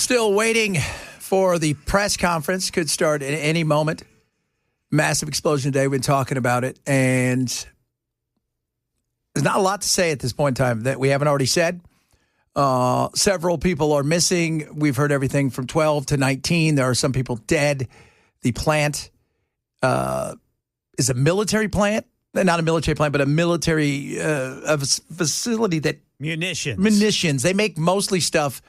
Still waiting for the press conference. Could start at any moment. Massive explosion today. We've been talking about it. And there's not a lot to say at this point in time that we haven't already said. Several people are missing. We've heard everything from 12 to 19. There are some people dead. The plant is a military plant. Not a military plant, but a military facility that... Munitions. They make mostly stuff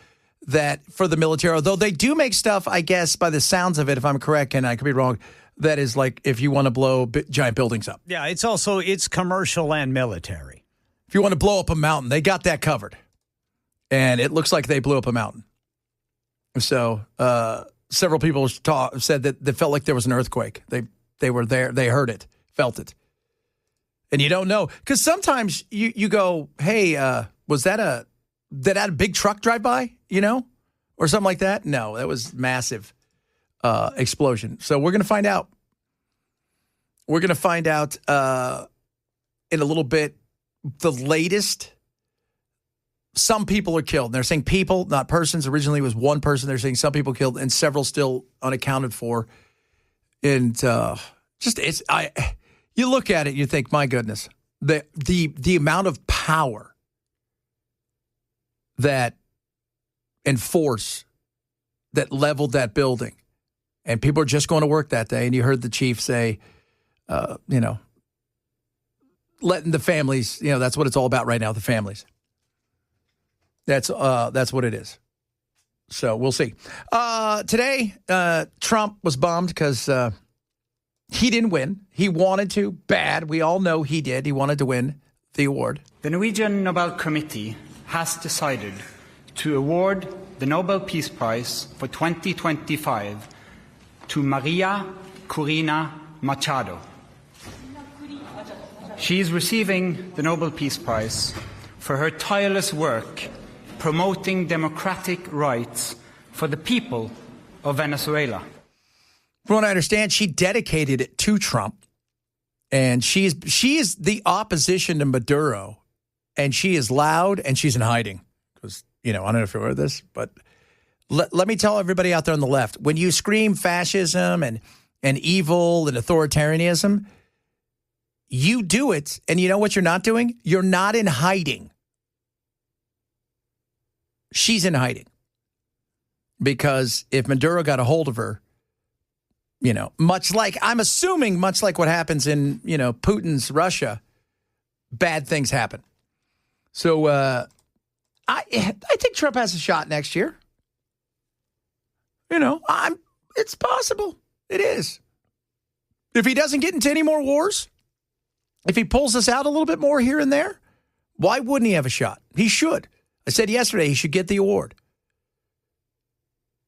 that for the military, although they do make stuff, I guess, by the sounds of it, if I'm correct, and I could be wrong, that is like if you want to blow giant buildings up. Yeah, it's commercial and military. If you want to blow up a mountain, they got that covered. And it looks like they blew up a mountain. So several people said that they felt like there was an earthquake. They were there. They heard it, felt it. And you don't know. Because sometimes you go, hey, was that a big truck drive by, or something like that? No, that was massive explosion. So we're going to find out. We're going to find out in a little bit the latest. Some people are killed. And they're saying people, not persons. Originally it was one person. They're saying some people killed and several still unaccounted for. And you look at it and you think, my goodness, the amount of power that and force that leveled that building. And people are just going to work that day. And you heard the chief say, letting the families, that's what it's all about right now, the families. That's what it is. So we'll see. Today, Trump was bummed because he didn't win. He wanted to, bad. We all know he did. He wanted to win the award. The Norwegian Nobel Committee has decided to award the Nobel Peace Prize for 2025 to Maria Corina Machado. She is receiving the Nobel Peace Prize for her tireless work promoting democratic rights for the people of Venezuela. From what I understand, she dedicated it to Trump, and she is the opposition to Maduro, and she is loud and she's in hiding because I don't know if you're aware of this, but let me tell everybody out there on the left: when you scream fascism and evil and authoritarianism, you do it, and you know what you're not doing? You're not in hiding. She's in hiding because if Maduro got a hold of her, much like what happens in, Putin's Russia, bad things happen. So I think Trump has a shot next year. It's possible. It is. If he doesn't get into any more wars, if he pulls us out a little bit more here and there, why wouldn't he have a shot? He should. I said yesterday he should get the award.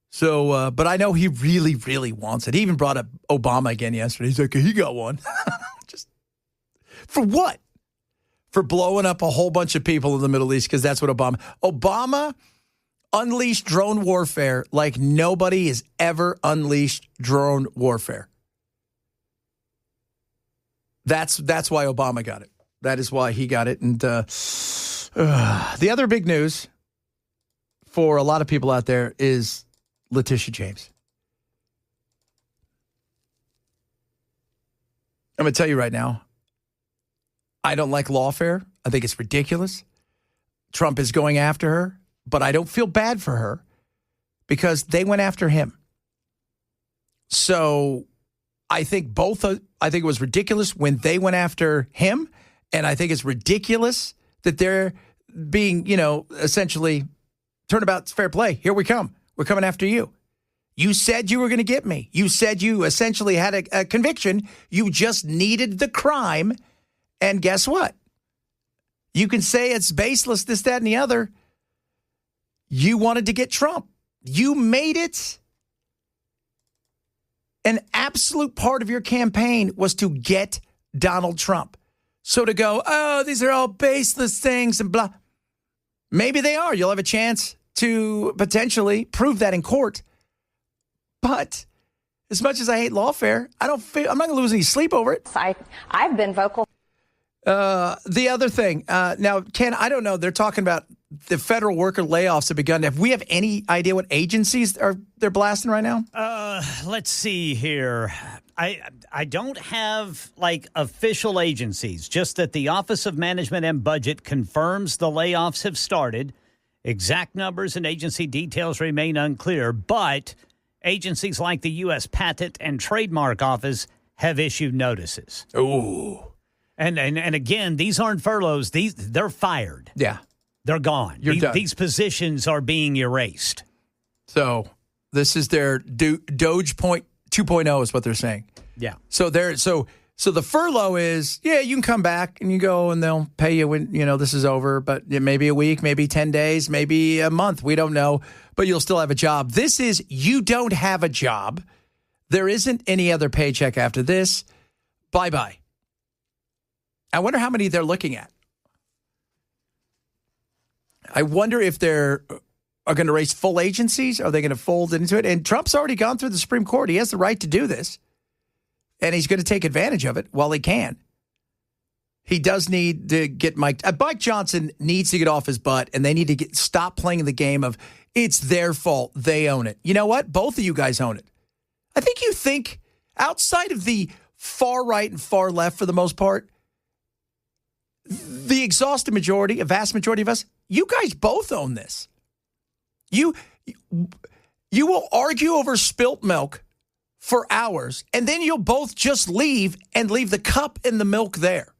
So, but I know he really, really wants it. He even brought up Obama again yesterday. He's like, he got one. Just for what? For blowing up a whole bunch of people in the Middle East, because that's what Obama unleashed drone warfare like nobody has ever unleashed drone warfare. That's why Obama got it. That is why he got it. And the other big news for a lot of people out there is Letitia James. I'm going to tell you right now, I don't like lawfare. I think it's ridiculous. Trump is going after her, but I don't feel bad for her because they went after him. So I think it was ridiculous when they went after him, and I think it's ridiculous that they're being, essentially turnabout fair play. Here we come. We're coming after you. You said you were going to get me. You said you essentially had a conviction. You just needed the crime. And guess what? You can say it's baseless, this, that, and the other. You wanted to get Trump. You made it an absolute part of your campaign was to get Donald Trump. So to go, oh, these are all baseless things and blah. Maybe they are. You'll have a chance to potentially prove that in court. But as much as I hate lawfare, I'm not going to lose any sleep over it. I've been vocal. The other thing, now, Ken, I don't know. They're talking about the federal worker layoffs have begun. Have we have any idea what agencies they're blasting right now? Let's see here. I don't have like official agencies, just that the Office of Management and Budget confirms the layoffs have started. Exact numbers and agency details remain unclear, but agencies like the U.S. Patent and Trademark Office have issued notices. Ooh. And again, these aren't furloughs. They're fired. Yeah. They're gone. You're done. These positions are being erased. So this is their Doge point 2.0 is what they're saying. Yeah. So the furlough is, yeah, you can come back and you go and they'll pay you when, this is over, but maybe a week, maybe 10 days, maybe a month. We don't know, but you'll still have a job. This is you don't have a job. There isn't any other paycheck after this. Bye-bye. I wonder how many they're looking at. I wonder if they're going to raise full agencies. Are they going to fold into it? And Trump's already gone through the Supreme Court. He has the right to do this. And he's going to take advantage of it while he can. He does need to get Mike Johnson needs to get off his butt, and they need to stop playing the game of it's their fault. They own it. You know what? Both of you guys own it. I think you think outside of the far right and far left for the most part, the exhaustive majority, a vast majority of us, you guys both own this. You will argue over spilt milk for hours, and then you'll both just leave and leave the cup and the milk there.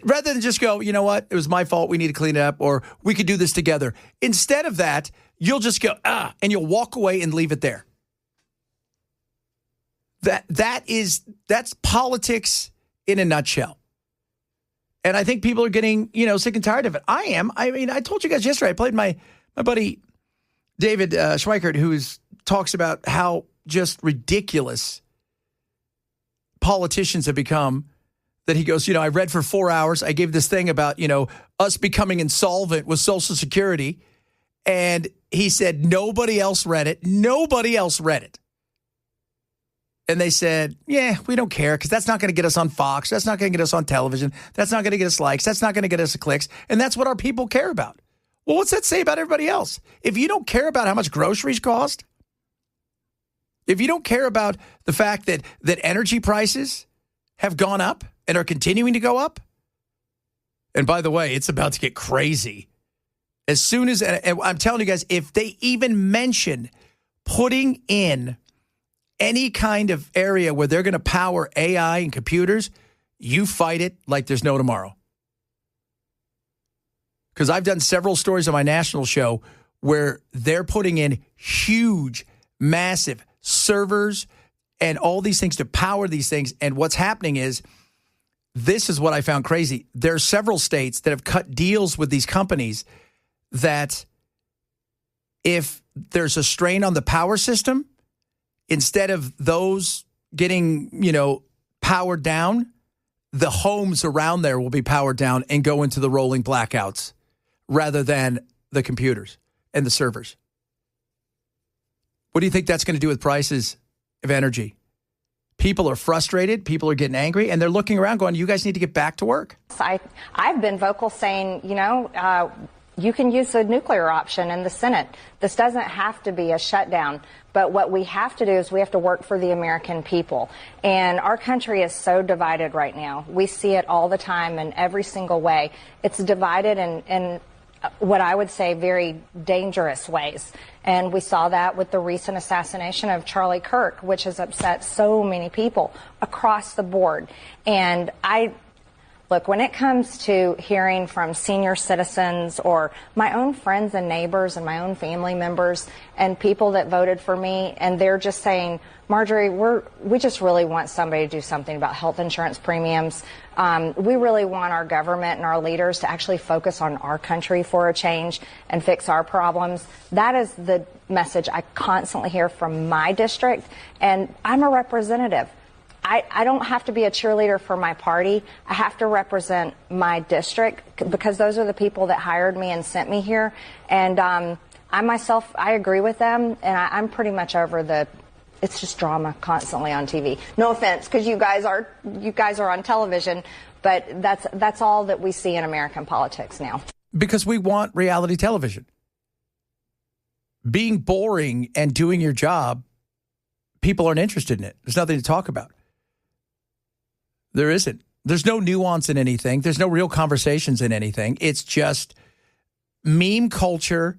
Rather than just go, you know what, it was my fault, we need to clean it up, or we could do this together. Instead of that, you'll just go, and you'll walk away and leave it there. That's politics in a nutshell. And I think people are getting, sick and tired of it. I am. I mean, I told you guys yesterday, I played my buddy David Schweikert, who talks about how just ridiculous politicians have become, that he goes, I read for 4 hours. I gave this thing about, us becoming insolvent with Social Security. And he said nobody else read it. Nobody else read it. And they said, yeah, we don't care because that's not going to get us on Fox. That's not going to get us on television. That's not going to get us likes. That's not going to get us clicks. And that's what our people care about. Well, what's that say about everybody else? If you don't care about how much groceries cost, if you don't care about the fact that energy prices have gone up and are continuing to go up, and by the way, it's about to get crazy. As soon as, and I'm telling you guys, if they even mention putting in any kind of area where they're going to power AI and computers, you fight it like there's no tomorrow. Because I've done several stories on my national show where they're putting in huge, massive servers and all these things to power these things. And what's happening is, this is what I found crazy. There are several states that have cut deals with these companies that if there's a strain on the power system, instead of those getting, powered down, the homes around there will be powered down and go into the rolling blackouts rather than the computers and the servers. What do you think that's going to do with prices of energy? People are frustrated. People are getting angry, and they're looking around going, you guys need to get back to work. I've been vocal saying, you can use the nuclear option in the Senate. This doesn't have to be a shutdown. But what we have to do is we have to work for the American people. And our country is so divided right now. We see it all the time in every single way. It's divided in what I would say very dangerous ways. And we saw that with the recent assassination of Charlie Kirk, which has upset so many people across the board. And look, when it comes to hearing from senior citizens or my own friends and neighbors and my own family members and people that voted for me, and they're just saying, Marjorie, we just really want somebody to do something about health insurance premiums. We really want our government and our leaders to actually focus on our country for a change and fix our problems. That is the message I constantly hear from my district, and I'm a representative. I don't have to be a cheerleader for my party. I have to represent my district because those are the people that hired me and sent me here. And I myself, I agree with them, and I'm pretty much over it's just drama constantly on TV. No offense, because you guys are on television, But that's all that we see in American politics now. Because we want reality television. Being boring and doing your job, people aren't interested in it. There's nothing to talk about. There isn't. There's no nuance in anything. There's no real conversations in anything. It's just meme culture,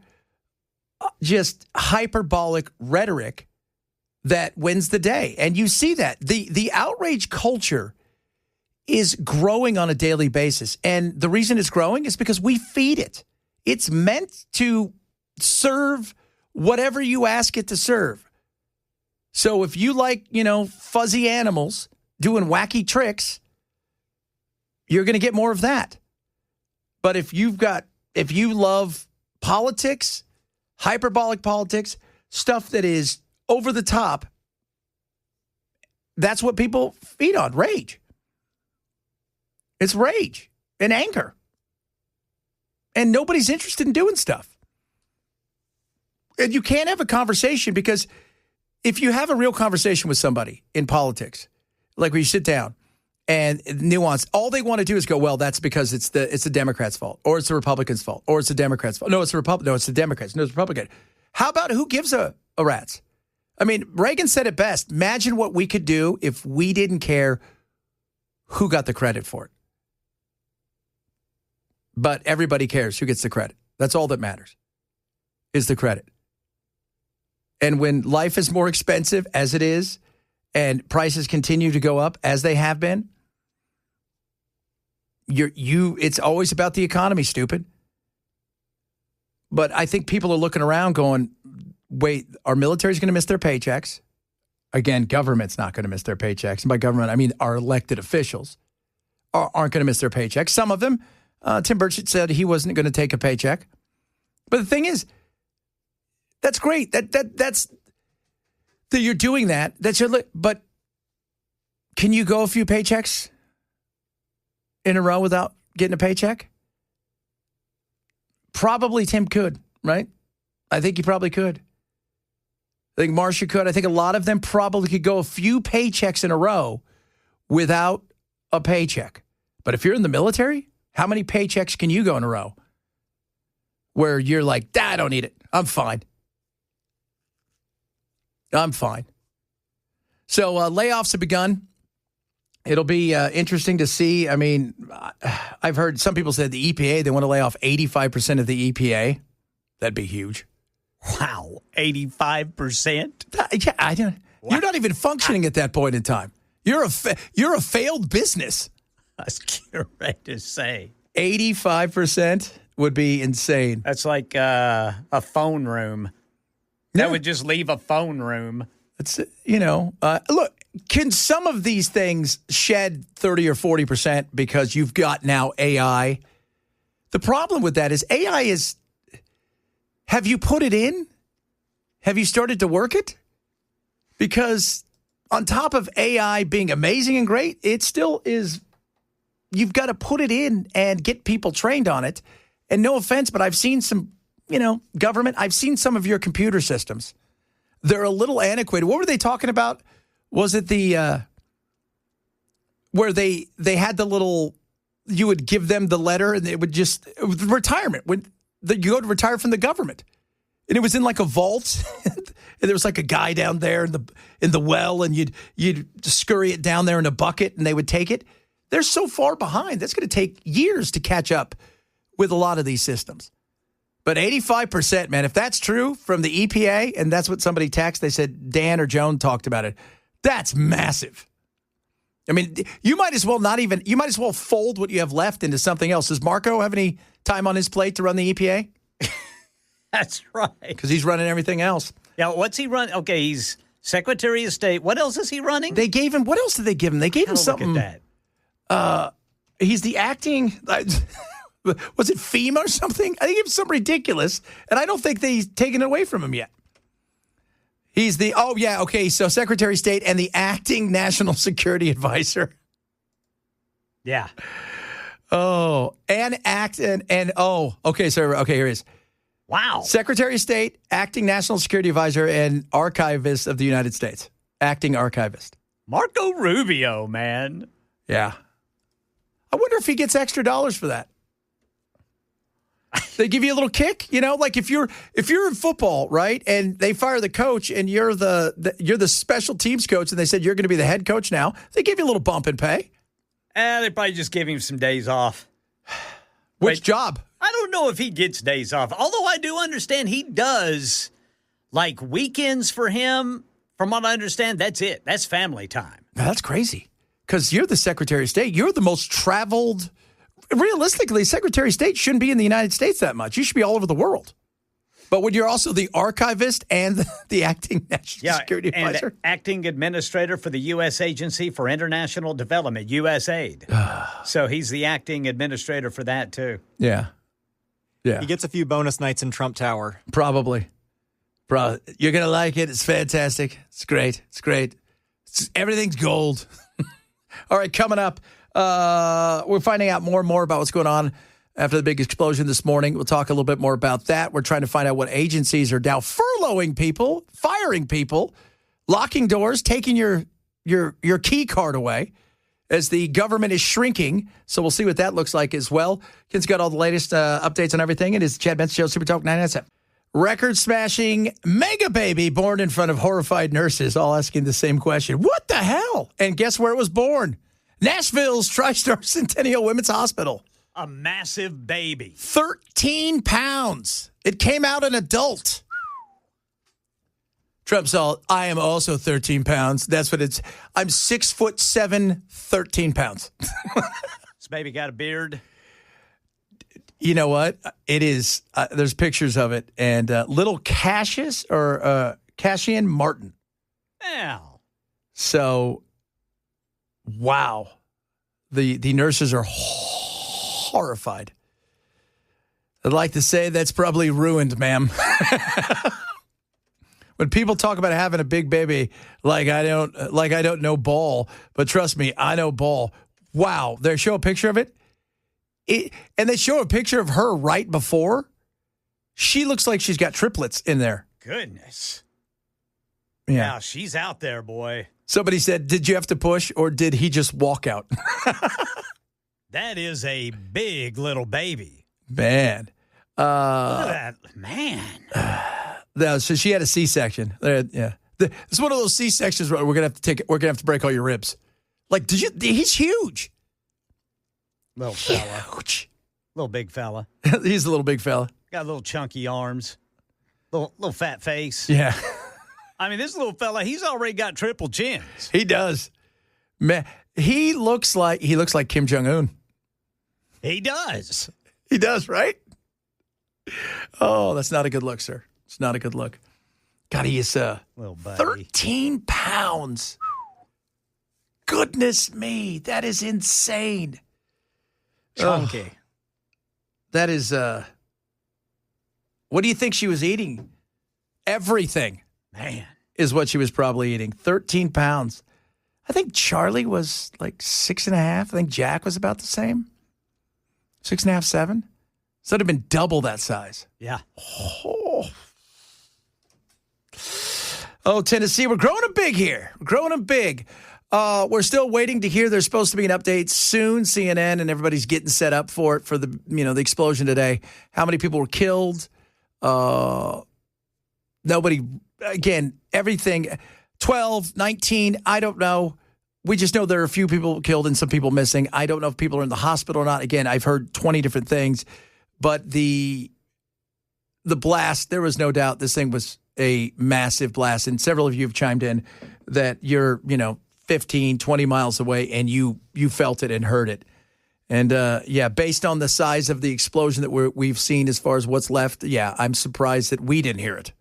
just hyperbolic rhetoric that wins the day. And you see that. The outrage culture is growing on a daily basis. And the reason it's growing is because we feed it. It's meant to serve whatever you ask it to serve. So if you like, fuzzy animals doing wacky tricks, you're going to get more of that. But if you love politics, hyperbolic politics, stuff that is over the top, that's what people feed on, rage. It's rage and anger. And nobody's interested in doing stuff. And you can't have a conversation, because if you have a real conversation with somebody in politics, like when you sit down and nuance, all they want to do is go, well, that's because it's the Democrats' fault, or it's the Republicans' fault, or it's the Democrats' fault. No, it's the Democrats. No, it's the Republican. How about who gives a rat's? I mean, Reagan said it best. Imagine what we could do if we didn't care who got the credit for it. But everybody cares who gets the credit. That's all that matters, is the credit. And when life is more expensive, as it is, and prices continue to go up as they have been, it's always about the economy, stupid. But I think people are looking around going, wait, our military's going to miss their paychecks. Again, government's not going to miss their paychecks. And by government, I mean our elected officials aren't going to miss their paychecks. Some of them, Tim Burchett said he wasn't going to take a paycheck. But the thing is, that's great. That's that you're doing that. But can you go a few paychecks in a row without getting a paycheck? Probably Tim could, right? I think he probably could. I think Marcia could. I think a lot of them probably could go a few paychecks in a row without a paycheck. But if you're in the military, how many paychecks can you go in a row where you're like, I don't need it. I'm fine. I'm fine. So layoffs have begun. It'll be interesting to see. I mean, I've heard some people say the EPA, they want to lay off 85% of the EPA. That'd be huge. Wow, 85%? Yeah, I don't. Wow. You're not even functioning at that point in time. You're a failed business. I was ready to say 85% would be insane. That's like a phone room. That would just leave a phone room. It's look. Can some of these things shed 30 or 40% because you've got now AI? The problem with that is AI is. Have you put it in? Have you started to work it? Because on top of AI being amazing and great, it still is, you've got to put it in and get people trained on it. And no offense, but I've seen some, government, I've seen some of your computer systems. They're a little antiquated. What were they talking about? Was it where they had the little, you would give them the letter and it was retirement. You go to retire from the government. And it was in like a vault. And there was like a guy down there in the well, and you'd scurry it down there in a bucket and they would take it. They're so far behind. That's going to take years to catch up with a lot of these systems. But 85%, man, if that's true from the EPA, and that's what somebody texted, they said Dan or Joan talked about it. That's massive. I mean, you might as well fold what you have left into something else. Does Marco have any time on his plate to run the EPA? That's right. Because he's running everything else. Yeah, what's he run? Okay, he's Secretary of State. What else is he running? They gave him, what else did they give him? They gave him something. Look at that. He's the acting, was it FEMA or something? I think it was something ridiculous. And I don't think they've taken it away from him yet. He's so Secretary of State and the acting National Security Advisor. Yeah. Oh, here he is. Wow. Secretary of State, acting National Security Advisor, and Archivist of the United States. Acting Archivist. Marco Rubio, man. Yeah. I wonder if he gets extra dollars for that. They give you a little kick, like if you're in football, right, and they fire the coach and you're the special teams coach, and they said you're going to be the head coach now. They give you a little bump in pay. They probably just give him some days off. Which job? I don't know if he gets days off. Although I do understand he does, like weekends for him. From what I understand, that's it. That's family time. Now, that's crazy because you're the Secretary of State. You're the most traveled. Realistically, Secretary of State shouldn't be in the United States that much. You should be all over the world. But when you're also the archivist and the acting national security advisor. And acting administrator for the U.S. Agency for International Development, USAID. So he's the acting administrator for that, too. Yeah. Yeah. He gets a few bonus nights in Trump Tower. Probably. Bro, you're going to like it. It's fantastic. It's great. It's great. Everything's gold. All right, coming up, we're finding out more and more about what's going on after the big explosion this morning. We'll talk a little bit more about that. We're trying to find out what agencies are now furloughing people, firing people, locking doors, taking your key card away as the government is shrinking. So we'll see what that looks like as well. Ken's got all the latest updates on everything. It is Chad Benson Show, Super Talk 997. Record-smashing mega baby born in front of horrified nurses, all asking the same question. What the hell? And guess where it was born? Nashville's TriStar Centennial Women's Hospital. A massive baby. 13 pounds. It came out an adult. Trump's all, I am also 13 pounds. That's what it's. I'm 6'7", 13 pounds. This baby got a beard. You know what? It is. There's pictures of it. And little Cassian Martin. Ow. So, wow. The nurses are horrified. I'd like to say that's probably ruined, ma'am. When people talk about having a big baby, like I don't know ball, but trust me, I know ball. Wow. They show a picture of it. And they show a picture of her right before. She looks like she's got triplets in there. Goodness. Yeah. Wow, she's out there, boy. Somebody said, did you have to push or did he just walk out? That is a big little baby. Man. Look at that. Man. So she had a C-section. Yeah. It's one of those C-sections where we're going to have to break all your ribs. Like, he's huge. Little fella. Huge. Little big fella. He's a little big fella. Got little chunky arms. Little fat face. Yeah. I mean, this little fella, he's already got triple chins. He does. Man, he looks like Kim Jong-un. He does. He does, right? Oh, that's not a good look, sir. It's not a good look. God, he is little buddy. 13 pounds. Goodness me, that is insane. Chunky. That is, what do you think she was eating? Everything. Man. Is what she was probably eating. 13 pounds. I think Charlie was like 6.5. I think Jack was about the same. 6.5, 7. So it'd have been double that size. Yeah. Oh, Tennessee, we're growing them big here. We're growing them big. We're still waiting to hear. There's supposed to be an update soon. CNN and everybody's getting set up for it for the explosion today. How many people were killed? Nobody. Again, everything. 12, 19. I don't know. We just know there are a few people killed and some people missing. I don't know if people are in the hospital or not. Again, I've heard 20 different things, but the blast. There was no doubt this thing was a massive blast, and several of you have chimed in that you're 15, 20 miles away, and you felt it and heard it. And, based on the size of the explosion that we've seen as far as what's left, I'm surprised that we didn't hear it.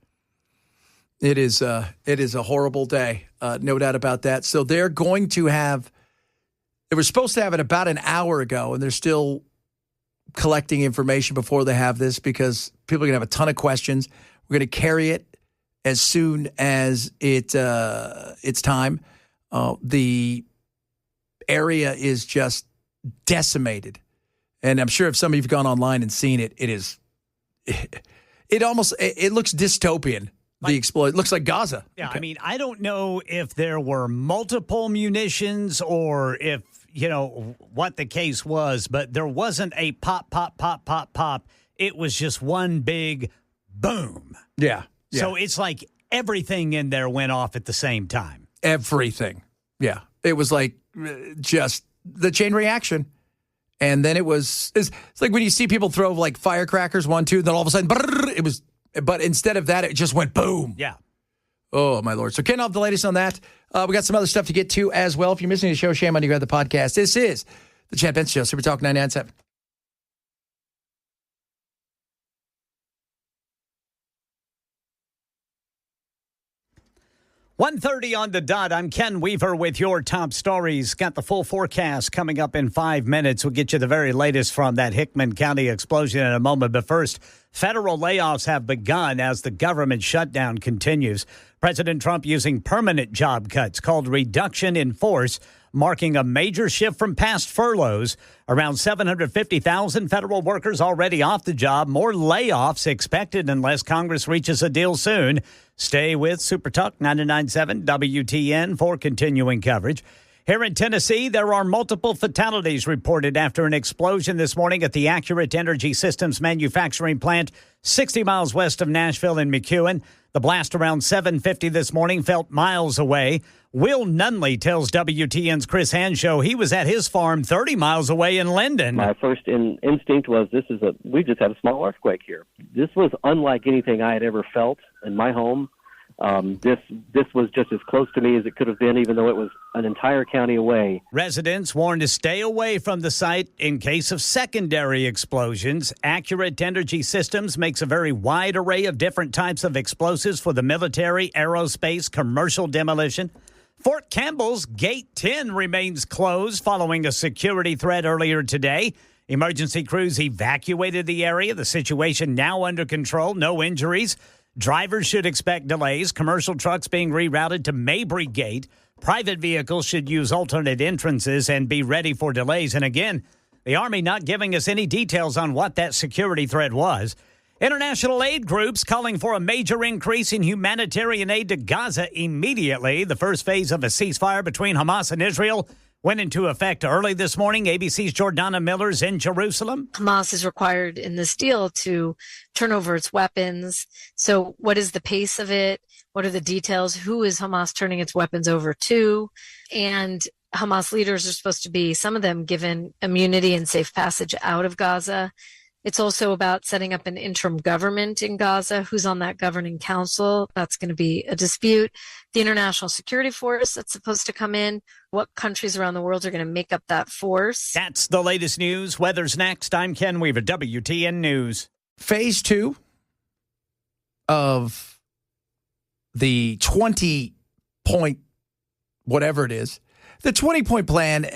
It is a horrible day, no doubt about that. So they're going to have – they were supposed to have it about an hour ago, and they're still collecting information before they have this because people are going to have a ton of questions. We're going to carry it as soon as it's time. The area is just decimated. And I'm sure if some of you have gone online and seen it, it looks dystopian. The explosion looks like Gaza. Yeah, okay. I mean, I don't know if there were multiple munitions or if, what the case was, but there wasn't a pop, pop, pop, pop, pop. It was just one big boom. Yeah. So it's like everything in there went off at the same time. Everything. Yeah. It was like just the chain reaction. And then it's like when you see people throw like firecrackers, 1, 2, then all of a sudden, but instead of that, it just went boom. Yeah. Oh, my Lord. So Ken, I'll have the latest on that. We got some other stuff to get to as well. If you're missing the show, shame on you. Grab the podcast. This is the Chad Benson Show, Super Talk 99.7. 1:30 on the dot. I'm Ken Weaver with your top stories. Got the full forecast coming up in 5 minutes. We'll get you the very latest from that Hickman County explosion in a moment. But first, federal layoffs have begun as the government shutdown continues. President Trump using permanent job cuts called reduction in force, marking a major shift from past furloughs. Around 750,000 federal workers already off the job. More layoffs expected unless Congress reaches a deal soon. Stay with Super Talk 99.7 WTN for continuing coverage. Here in Tennessee, there are multiple fatalities reported after an explosion this morning at the Accurate Energy Systems manufacturing plant 60 miles west of Nashville in McEwen. The blast around 7:50 this morning felt miles away. Will Nunley tells WTN's Chris Hanshow he was at his farm 30 miles away in Linden. My first instinct was we just had a small earthquake here. This was unlike anything I had ever felt in my home. This was just as close to me as it could have been, even though it was an entire county away. Residents warned to stay away from the site in case of secondary explosions. Accurate Energy Systems makes a very wide array of different types of explosives for the military, aerospace, commercial demolition. Fort Campbell's Gate 10 remains closed following a security threat earlier today. Emergency crews evacuated the area. The situation now under control. No injuries. Drivers should expect delays. Commercial trucks being rerouted to Mabry Gate. Private vehicles should use alternate entrances and be ready for delays. And again, the Army not giving us any details on what that security threat was. International aid groups calling for a major increase in humanitarian aid to Gaza immediately. The first phase of a ceasefire between Hamas and Israel went into effect early this morning. ABC's Jordana Miller's in Jerusalem. Hamas is required in this deal to turn over its weapons. So what is the pace of it? What are the details? Who is Hamas turning its weapons over to? And Hamas leaders are supposed to be, some of them, given immunity and safe passage out of Gaza. It's also about setting up an interim government in Gaza. Who's on that governing council? That's going to be a dispute. The international security force that's supposed to come in. What countries around the world are going to make up that force? That's the latest news. Weather's next. I'm Ken Weaver, WTN News. Phase 2 of the 20-point, whatever it is, the 20-point plan.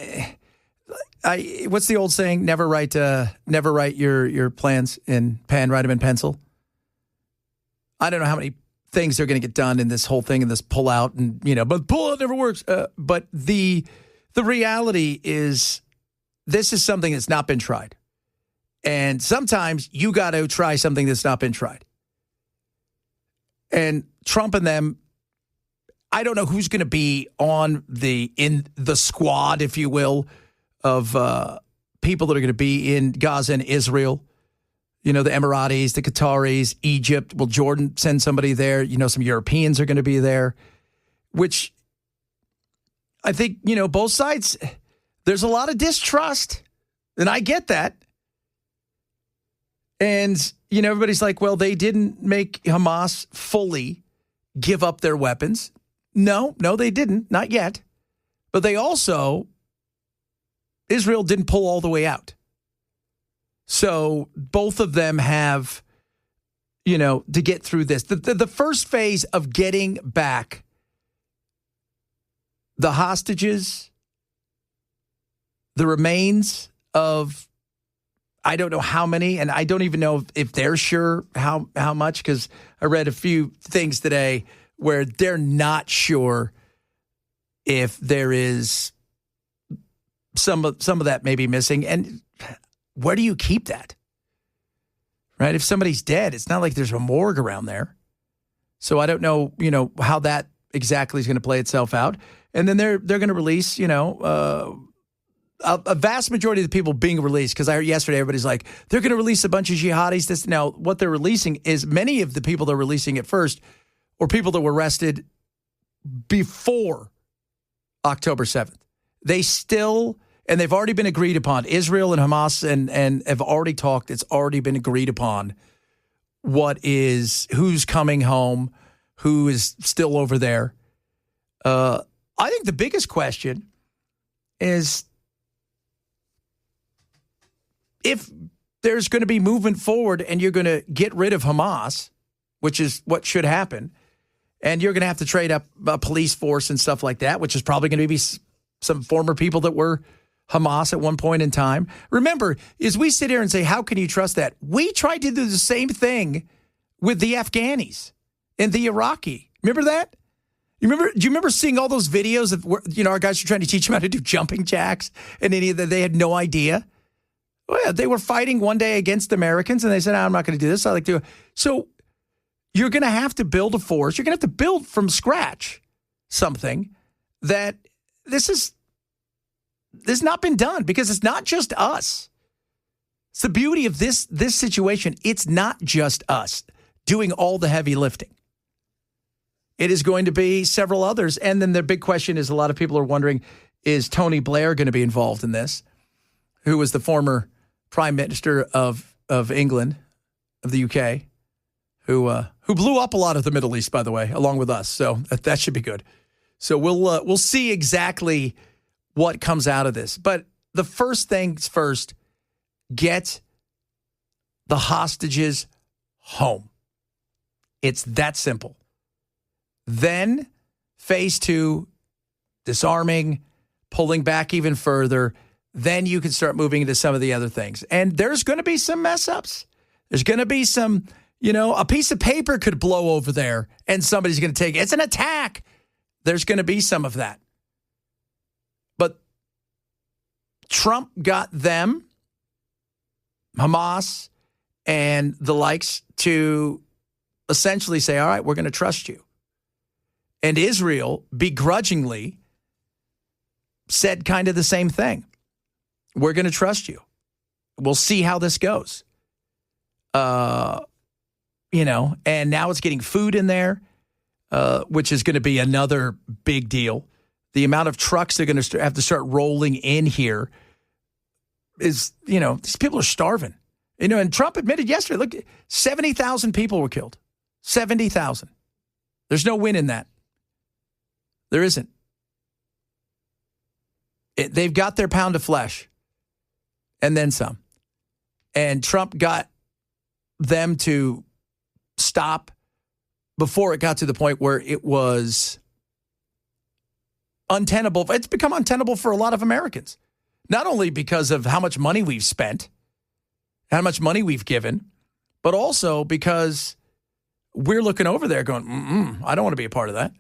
What's the old saying? Never write your plans in pen, write them in pencil. I don't know how many things are going to get done in this whole thing, in this pullout, and but pullout never works. But the reality is, this is something that's not been tried, and sometimes you got to try something that's not been tried. And Trump and them, I don't know who's going to be in the squad, if you will, of people that are going to be in Gaza and Israel. The Emiratis, the Qataris, Egypt. Will Jordan send somebody there? Some Europeans are going to be there, which I think, both sides, there's a lot of distrust, and I get that. And, everybody's like, well, they didn't make Hamas fully give up their weapons. No, they didn't. Not yet. But they also, Israel didn't pull all the way out. So both of them have, to get through this. The first phase of getting back the hostages, the remains of, I don't know how many, and I don't even know if they're sure how much, because I read a few things today where they're not sure if there is some of that may be missing. And where do you keep that? Right? If somebody's dead, it's not like there's a morgue around there. So I don't know, how that exactly is going to play itself out. And then they're going to release, a vast majority of the people being released, because I heard yesterday everybody's like, they're going to release a bunch of jihadis. Now, what they're releasing is many of the people they're releasing at first were people that were arrested before October 7th. They still, and they've already been agreed upon, Israel and Hamas and have already talked. It's already been agreed upon who's coming home, who is still over there. I think the biggest question is if there's going to be movement forward and you're going to get rid of Hamas, which is what should happen, and you're going to have to trade up a police force and stuff like that, which is probably going to be some former people that were Hamas at one point in time. Remember, as we sit here and say, how can you trust that? We tried to do the same thing with the Afghanis and the Iraqi. Remember that? Do you remember seeing all those videos of where, our guys were trying to teach them how to do jumping jacks and any of that? They had no idea. Well, yeah, they were fighting one day against Americans and they said, I'm not going to do this. I like to. So you're going to have to build a force. You're going to have to build from scratch something that this has not been done, because it's not just us. It's the beauty of this situation. It's not just us doing all the heavy lifting. It is going to be several others. And then the big question is, a lot of people are wondering, is Tony Blair going to be involved in this? Who was the former Prime Minister of England, of the UK, who blew up a lot of the Middle East, by the way, along with us. So that should be good. So we'll see exactly what comes out of this. But the first things first, get the hostages home. It's that simple. Then phase 2, disarming, pulling back even further. Then you can start moving into some of the other things. And there's going to be some mess ups. There's going to be some, a piece of paper could blow over there and somebody's going to take it. It's an attack. There's going to be some of that. But Trump got them, Hamas, and the likes to essentially say, all right, we're going to trust you. And Israel begrudgingly said kind of the same thing. We're going to trust you. We'll see how this goes. And now it's getting food in there, which is going to be another big deal. The amount of trucks they're going to have to start rolling in here is, these people are starving. And Trump admitted yesterday, look, 70,000 people were killed. 70,000. There's no win in that. There isn't. They've got their pound of flesh and then some. And Trump got them to stop before it got to the point where it was untenable. It's become untenable for a lot of Americans, not only because of how much money we've spent, how much money we've given, but also because we're looking over there going, I don't want to be a part of that.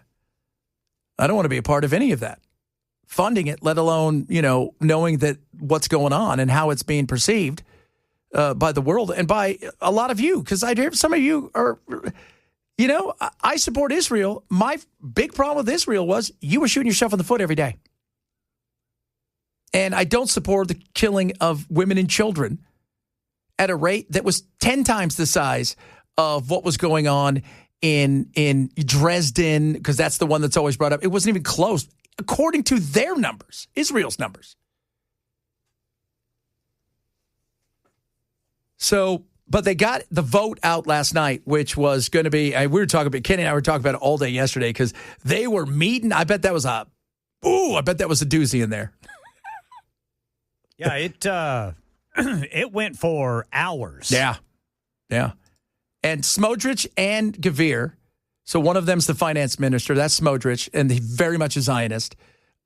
I don't want to be a part of any of that. Funding it, let alone, knowing that what's going on and how it's being perceived by the world and by a lot of you. Because I hear some of you are, I support Israel. My big problem with Israel was you were shooting yourself in the foot every day. And I don't support the killing of women and children at a rate that was 10 times the size of what was going on in Dresden, because that's the one that's always brought up. It wasn't even close, according to their numbers, Israel's numbers. So, but they got the vote out last night, which was going to be, we were talking about, Kenny and I were talking about it all day yesterday, because they were meeting. I bet that was a doozy in there. Yeah, it went for hours. Yeah. And Smodrich and Gavir, so one of them's the finance minister, that's Smodrich, and he's very much a Zionist,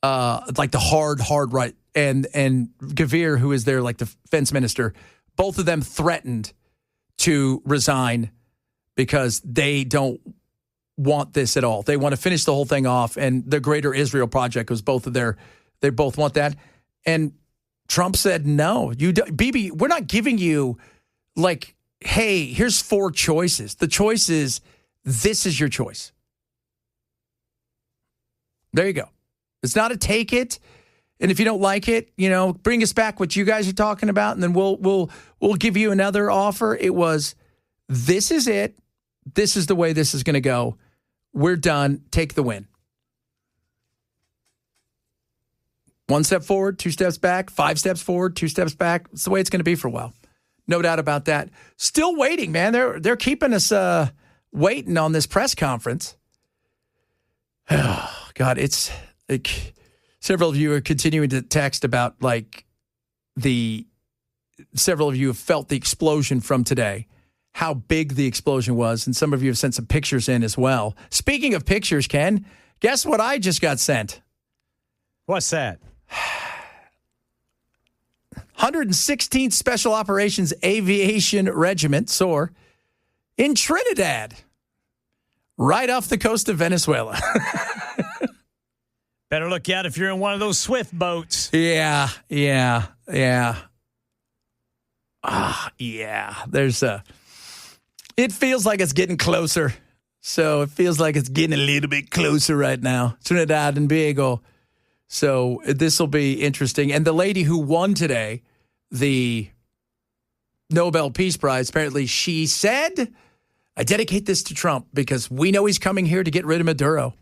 like the hard right, and Gavir, who is their like the defense minister, both of them threatened to resign because they don't want this at all. They want to finish the whole thing off, and the Greater Israel Project was they both want that. And Trump said, no, Bibi, we're not giving you like, hey, here's 4 choices. The choice is, this is your choice. There you go. It's not a take it. And if you don't like it, bring us back what you guys are talking about, and then we'll give you another offer. It was, this is it. This is the way this is going to go. We're done. Take the win. 1 step forward, 2 steps back, 5 steps forward, 2 steps back. It's the way it's going to be for a while. No doubt about that. Still waiting, man. They're keeping us waiting on this press conference. Oh, God, it's like several of you are continuing to text about several of you have felt the explosion from today, how big the explosion was, and some of you have sent some pictures in as well. Speaking of pictures, Ken, guess what I just got sent? What's that? 116th Special Operations Aviation Regiment, SOAR, in Trinidad, right off the coast of Venezuela. Better look out if you're in one of those Swift boats. Yeah. Yeah. It feels like it's getting closer. So it feels like it's getting a little bit closer right now. Trinidad and Tobago. So this will be interesting. And the lady who won today, the Nobel Peace Prize, apparently she said, I dedicate this to Trump because we know he's coming here to get rid of Maduro.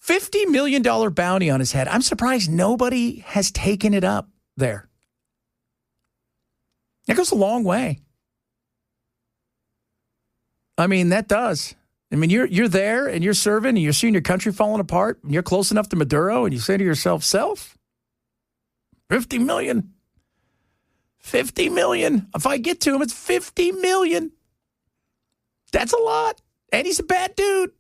$50 million bounty on his head. I'm surprised nobody has taken it up there. That goes a long way. I mean, that does. I mean, you're there and you're serving and you're seeing your country falling apart and you're close enough to Maduro and you say to yourself, $50 million. 50 million. If I get to him, it's 50 million. That's a lot. And he's a bad dude.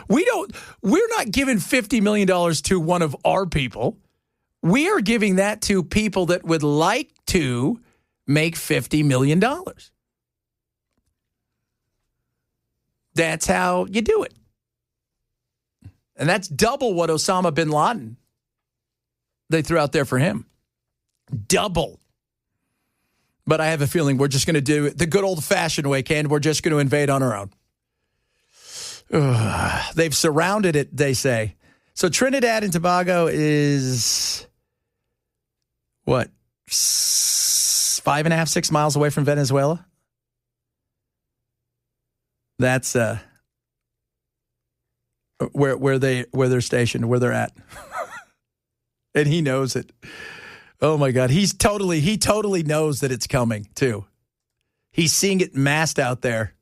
We're not giving $50 million to one of our people. We are giving that to people that would like to make $50 million. That's how you do it. And that's double what Osama bin Laden they threw out there for him. Double. But I have a feeling we're just going to do it the good old-fashioned way, Ken. We're just going to invade on our own. They've surrounded it, they say. So Trinidad and Tobago is, what, 5.5, 6 miles away from Venezuela? That's where they're stationed, where they're at. And he knows it. Oh my God. He totally knows that it's coming too. He's seeing it massed out there.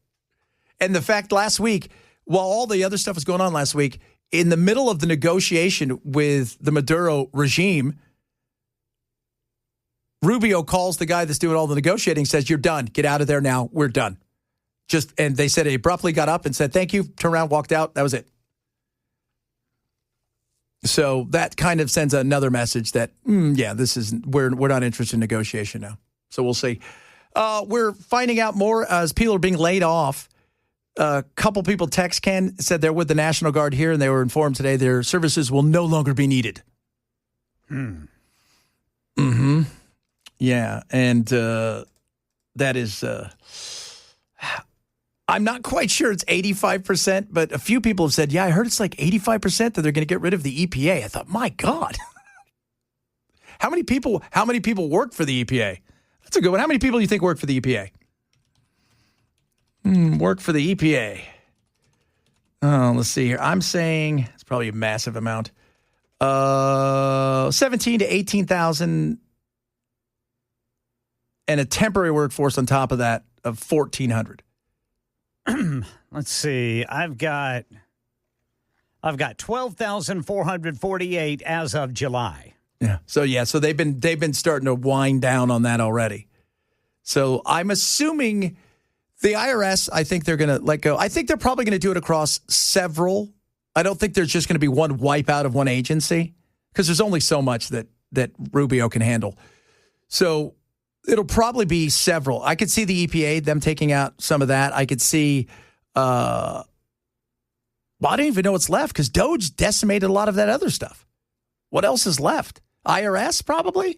And the fact last week, while all the other stuff was going on last week, in the middle of the negotiation with the Maduro regime, Rubio calls the guy that's doing all the negotiating, says, "You're done. Get out of there now. We're done." And they said he abruptly got up and said, "Thank you," turned around, walked out. That was it. So that kind of sends another message that, we're not interested in negotiation now. So we'll see. We're finding out more as people are being laid off. A couple people text Ken, said they're with the National Guard here, and they were informed today their services will no longer be needed. Mm-hmm. Yeah, and that is... I'm not quite sure it's 85%, but a few people have said, I heard it's like 85% that they're going to get rid of the EPA. I thought, my God. How many people work for the EPA? That's a good one. How many people do you think work for the EPA? Work for the EPA. Oh, let's see here. I'm saying it's probably a massive amount. 17 to 18,000 and a temporary workforce on top of that of 1,400. Let's see. I've got 12,448 as of July. Yeah. So they've been starting to wind down on that already. So I'm assuming the IRS, I think they're going to let go. I think they're probably going to do it across several. I don't think there's just going to be one wipeout of one agency because there's only so much that Rubio can handle. So it'll probably be several. I could see the EPA, them taking out some of that. I could see, I don't even know what's left because Doge decimated a lot of that other stuff. What else is left? IRS probably?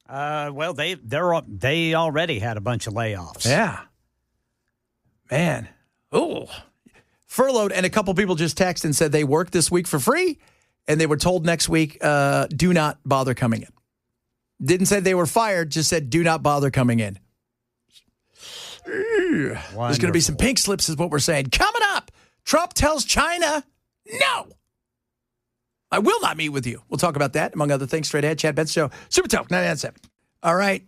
Well, they already had a bunch of layoffs. Yeah. Man. Oh. Furloughed, and a couple people just texted and said they worked this week for free and they were told next week, do not bother coming in. Didn't say they were fired, just said do not bother coming in. There's going to be some pink slips is what we're saying. Coming up, Trump tells China, no. I will not meet with you. We'll talk about that, among other things, straight ahead. Chad Benson Show, Super Talk 99.7. All right.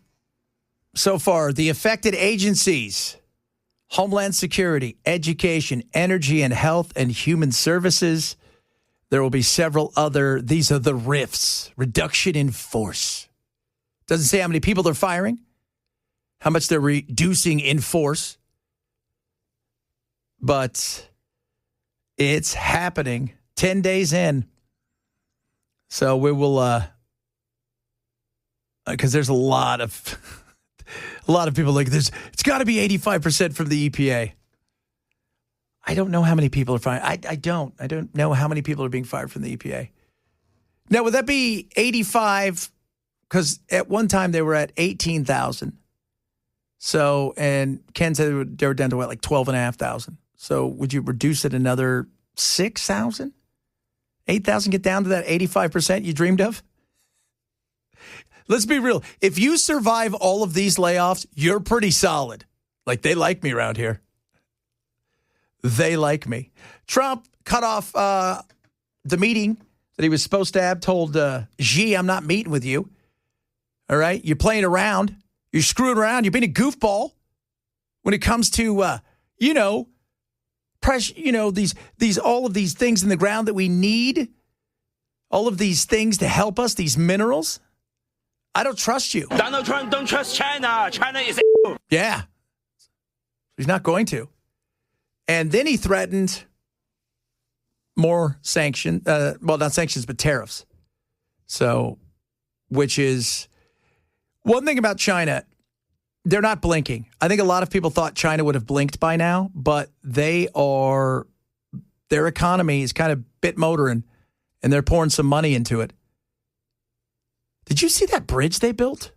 So far, the affected agencies, Homeland Security, Education, Energy and Health, and Human Services. There will be several other, these are the RIFs, reduction in force. Doesn't say how many people they're firing, how much they're reducing in force. But it's happening 10 days in. So we will, because there's a lot of people like this. It's got to be 85% from the EPA. I don't know how many people are fired. I don't know how many people are being fired from the EPA. Now, would that be 85? Because at one time they were at 18,000. So, and Ken said they were down to what, like 12,500. So would you reduce it another 6,000? 8,000 get down to that 85% you dreamed of? Let's be real. If you survive all of these layoffs, you're pretty solid. Like, they like me around here. They like me. Trump cut off the meeting that he was supposed to have, told Xi, I'm not meeting with you. All right? You're playing around. You're screwing around. You're being a goofball when it comes to, press, these all of these things in the ground that we need, all of these things to help us, these minerals. I don't trust you. Donald Trump don't trust China. China is Yeah. He's not going to. And then he threatened more sanctions, not sanctions, but tariffs. So, which is one thing about China. They're not blinking. I think a lot of people thought China would have blinked by now, but their economy is kind of bit motoring, and they're pouring some money into it. Did you see that bridge they built?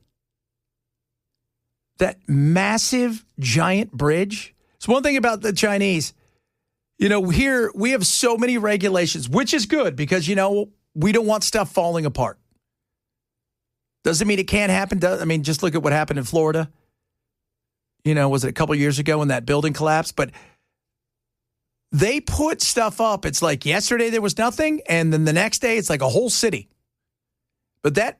That massive, giant bridge? It's one thing about the Chinese. Here we have so many regulations, which is good because, we don't want stuff falling apart. Doesn't mean it can't happen. Just look at what happened in Florida. Was it a couple years ago when that building collapsed? But they put stuff up. It's like yesterday there was nothing, and then the next day it's like a whole city. But that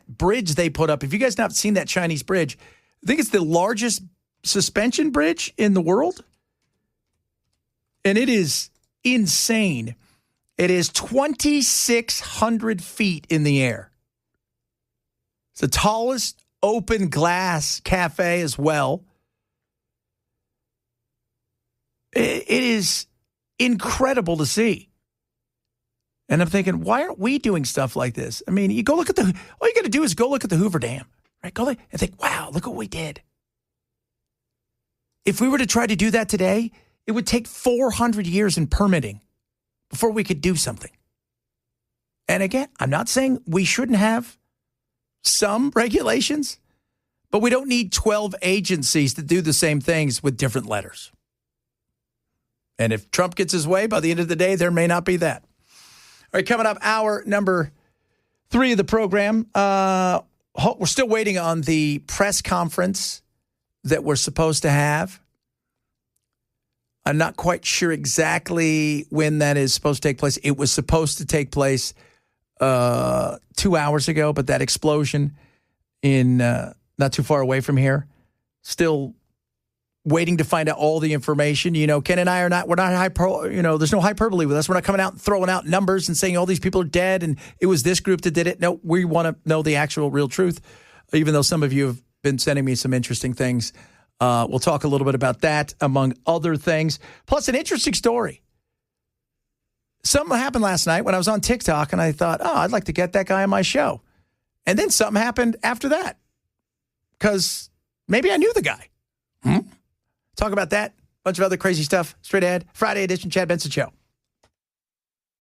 bridge they put up, if you guys have not seen that Chinese bridge, I think it's the largest suspension bridge in the world. And it is insane. It is 2,600 feet in the air. It's the tallest open glass cafe as well. It is incredible to see. And I'm thinking, why aren't we doing stuff like this? You go look at all you got to do is go look at the Hoover Dam, right? Go there and think, wow, look what we did. If we were to try to do that today, it would take 400 years in permitting before we could do something. And again, I'm not saying we shouldn't have some regulations, but we don't need 12 agencies to do the same things with different letters. And if Trump gets his way, by the end of the day, there may not be that. All right, coming up, hour number 3 of the program. We're still waiting on the press conference that we're supposed to have. I'm not quite sure exactly when that is supposed to take place. It was supposed to take place 2 hours ago, but that explosion in not too far away from here, still waiting to find out all the information. Ken and I we're not there's no hyperbole with us. We're not coming out and throwing out numbers and saying all these people are dead and it was this group that did it. No, we want to know the actual real truth, even though some of you have been sending me some interesting things. We'll talk a little bit about that, among other things. Plus, an interesting story. Something happened last night when I was on TikTok, and I thought, I'd like to get that guy on my show. And then something happened after that, because maybe I knew the guy. Talk about that, bunch of other crazy stuff. Straight ahead, Friday edition, Chad Benson Show.